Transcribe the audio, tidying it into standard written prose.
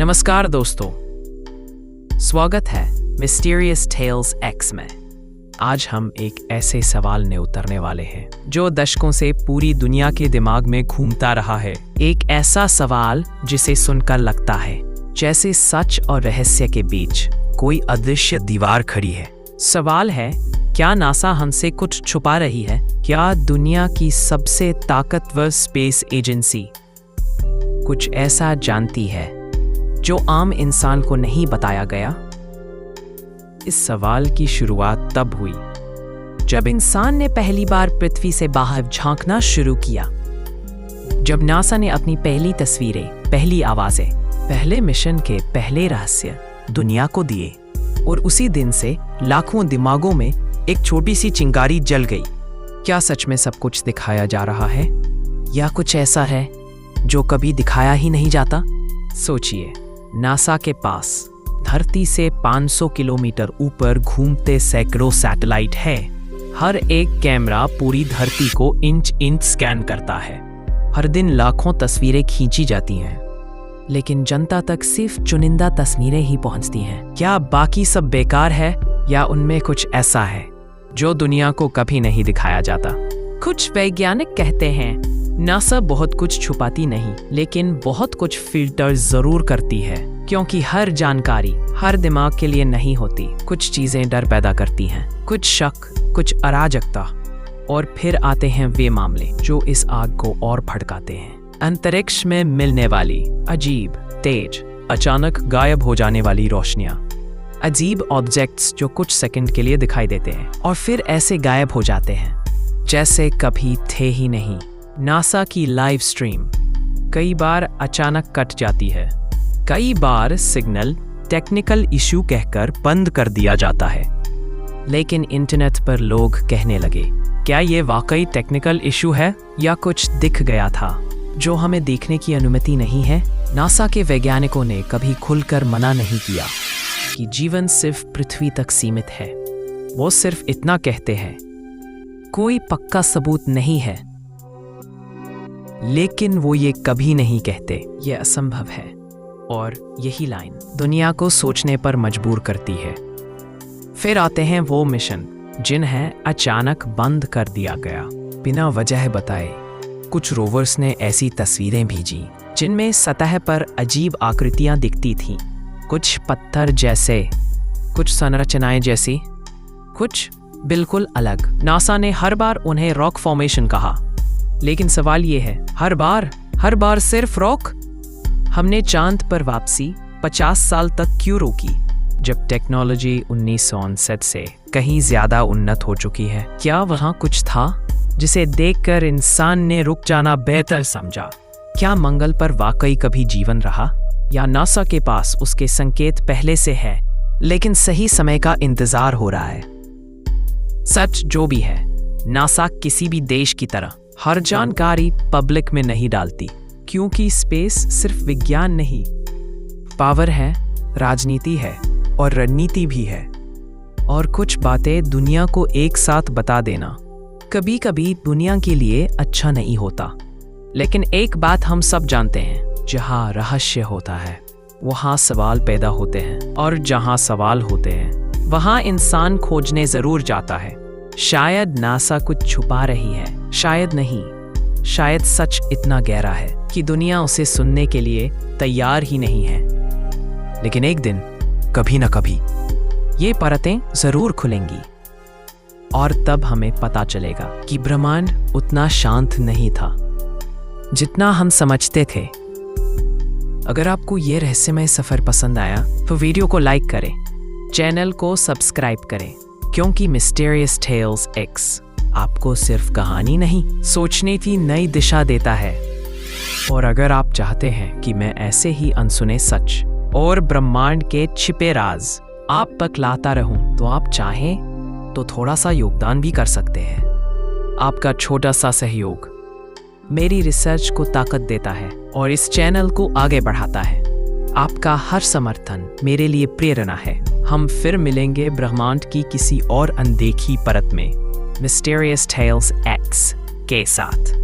नमस्कार दोस्तों, स्वागत है मिस्टीरियस टेल्स एक्स में। आज हम एक ऐसे सवाल ने उतरने वाले हैं जो दशकों से पूरी दुनिया के दिमाग में घूमता रहा है। एक ऐसा सवाल जिसे सुनकर लगता है जैसे सच और रहस्य के बीच कोई अदृश्य दीवार खड़ी है। सवाल है, क्या नासा हमसे कुछ छुपा रही है? क्या दुनिया की सबसे ताकतवर स्पेस एजेंसी कुछ ऐसा जानती है जो आम इंसान को नहीं बताया गया? इस सवाल की शुरुआत तब हुई जब इंसान ने पहली बार पृथ्वी से बाहर झांकना शुरू किया। जब नासा ने अपनी पहली तस्वीरें, पहली आवाजें, पहले मिशन के पहले रहस्य दुनिया को दिए, और उसी दिन से लाखों दिमागों में एक छोटी सी चिंगारी जल गई। क्या सच में सब कुछ दिखाया जा रहा है, या कुछ ऐसा है जो कभी दिखाया ही नहीं जाता? सोचिए, नासा के पास धरती से 500 किलोमीटर ऊपर घूमते सैकड़ों सैटेलाइट है। हर एक कैमरा पूरी धरती को इंच इंच स्कैन करता है। हर दिन लाखों तस्वीरें खींची जाती हैं, लेकिन जनता तक सिर्फ चुनिंदा तस्वीरें ही पहुंचती हैं। क्या बाकी सब बेकार है, या उनमें कुछ ऐसा है जो दुनिया को कभी नहीं दिखाया जाता? कुछ वैज्ञानिक कहते हैं नासा बहुत कुछ छुपाती नहीं, लेकिन बहुत कुछ फिल्टर जरूर करती है, क्योंकि हर जानकारी हर दिमाग के लिए नहीं होती। कुछ चीजें डर पैदा करती हैं, कुछ शक, कुछ अराजकता, और फिर आते हैं वे मामले जो इस आग को और भड़काते हैं। अंतरिक्ष में मिलने वाली अजीब, तेज, अचानक गायब हो जाने वाली रोशनियां, अजीब ऑब्जेक्ट्स जो कुछ सेकंड के लिए दिखाई देते हैं और फिर ऐसे गायब हो जाते हैं जैसे कभी थे ही नहीं। नासा की लाइव स्ट्रीम कई बार अचानक कट जाती है, कई बार सिग्नल टेक्निकल इशू कहकर बंद कर दिया जाता है। लेकिन इंटरनेट पर लोग कहने लगे, क्या ये वाकई टेक्निकल इशू है, या कुछ दिख गया था जो हमें देखने की अनुमति नहीं है? नासा के वैज्ञानिकों ने कभी खुलकर मना नहीं किया कि जीवन सिर्फ पृथ्वी तक सीमित है। वो सिर्फ इतना कहते हैं, कोई पक्का सबूत नहीं है। लेकिन वो ये कभी नहीं कहते ये असंभव है, और यही लाइन दुनिया को सोचने पर मजबूर करती है। फिर आते हैं वो मिशन जिन्हें अचानक बंद कर दिया गया, बिना वजह बताए। कुछ रोवर्स ने ऐसी तस्वीरें भेजी जिनमें सतह पर अजीब आकृतियां दिखती थीं, कुछ पत्थर जैसे, कुछ संरचनाएं जैसी, कुछ बिल्कुल अलग। नासा ने हर बार उन्हें रॉक फॉर्मेशन कहा, लेकिन सवाल ये है, हर बार सिर्फ रॉक? हमने चांद पर वापसी 50 साल तक क्यों रोकी, जब टेक्नोलॉजी 1969 से कहीं ज्यादा उन्नत हो चुकी है? क्या वहां कुछ था जिसे देखकर इंसान ने रुक जाना बेहतर समझा? क्या मंगल पर वाकई कभी जीवन रहा, या नासा के पास उसके संकेत पहले से है, लेकिन सही समय का इंतजार हो रहा है? सच जो भी है, नासा किसी भी देश की तरह हर जानकारी पब्लिक में नहीं डालती, क्योंकि स्पेस सिर्फ विज्ञान नहीं, पावर है, राजनीति है, और रणनीति भी है। और कुछ बातें दुनिया को एक साथ बता देना कभी कभी दुनिया के लिए अच्छा नहीं होता। लेकिन एक बात हम सब जानते हैं, जहां रहस्य होता है वहां सवाल पैदा होते हैं, और जहां सवाल होते हैं वहां इंसान खोजने जरूर जाता है। शायद नासा कुछ छुपा रही है, शायद नहीं, शायद सच इतना गहरा है कि दुनिया उसे सुनने के लिए तैयार ही नहीं है। लेकिन एक दिन, कभी ना कभी, ये परतें जरूर खुलेंगी, और तब हमें पता चलेगा कि ब्रह्मांड उतना शांत नहीं था जितना हम समझते थे। अगर आपको ये रहस्यमय सफर पसंद आया तो वीडियो को लाइक करें, चैनल को सब्सक्राइब करें, क्योंकि मिस्टीरियस टेल्स एक्स आपको सिर्फ कहानी नहीं, सोचने की नई दिशा देता है। और अगर आप चाहते हैं कि मैं ऐसे ही अनसुने सच और ब्रह्मांड के छिपे राज आप तक लाता रहूं, तो आप चाहें तो थोड़ा सा योगदान भी कर सकते हैं। आपका छोटा सा सहयोग मेरी रिसर्च को ताकत देता है और इस चैनल को आगे बढ़ाता है। आपका हर समर्थन मेरे लिए प्रेरणा है। हम फिर मिलेंगे ब्रह्मांड की किसी और अनदेखी परत में, मिस्टीरियस टेल्स एक्स के साथ।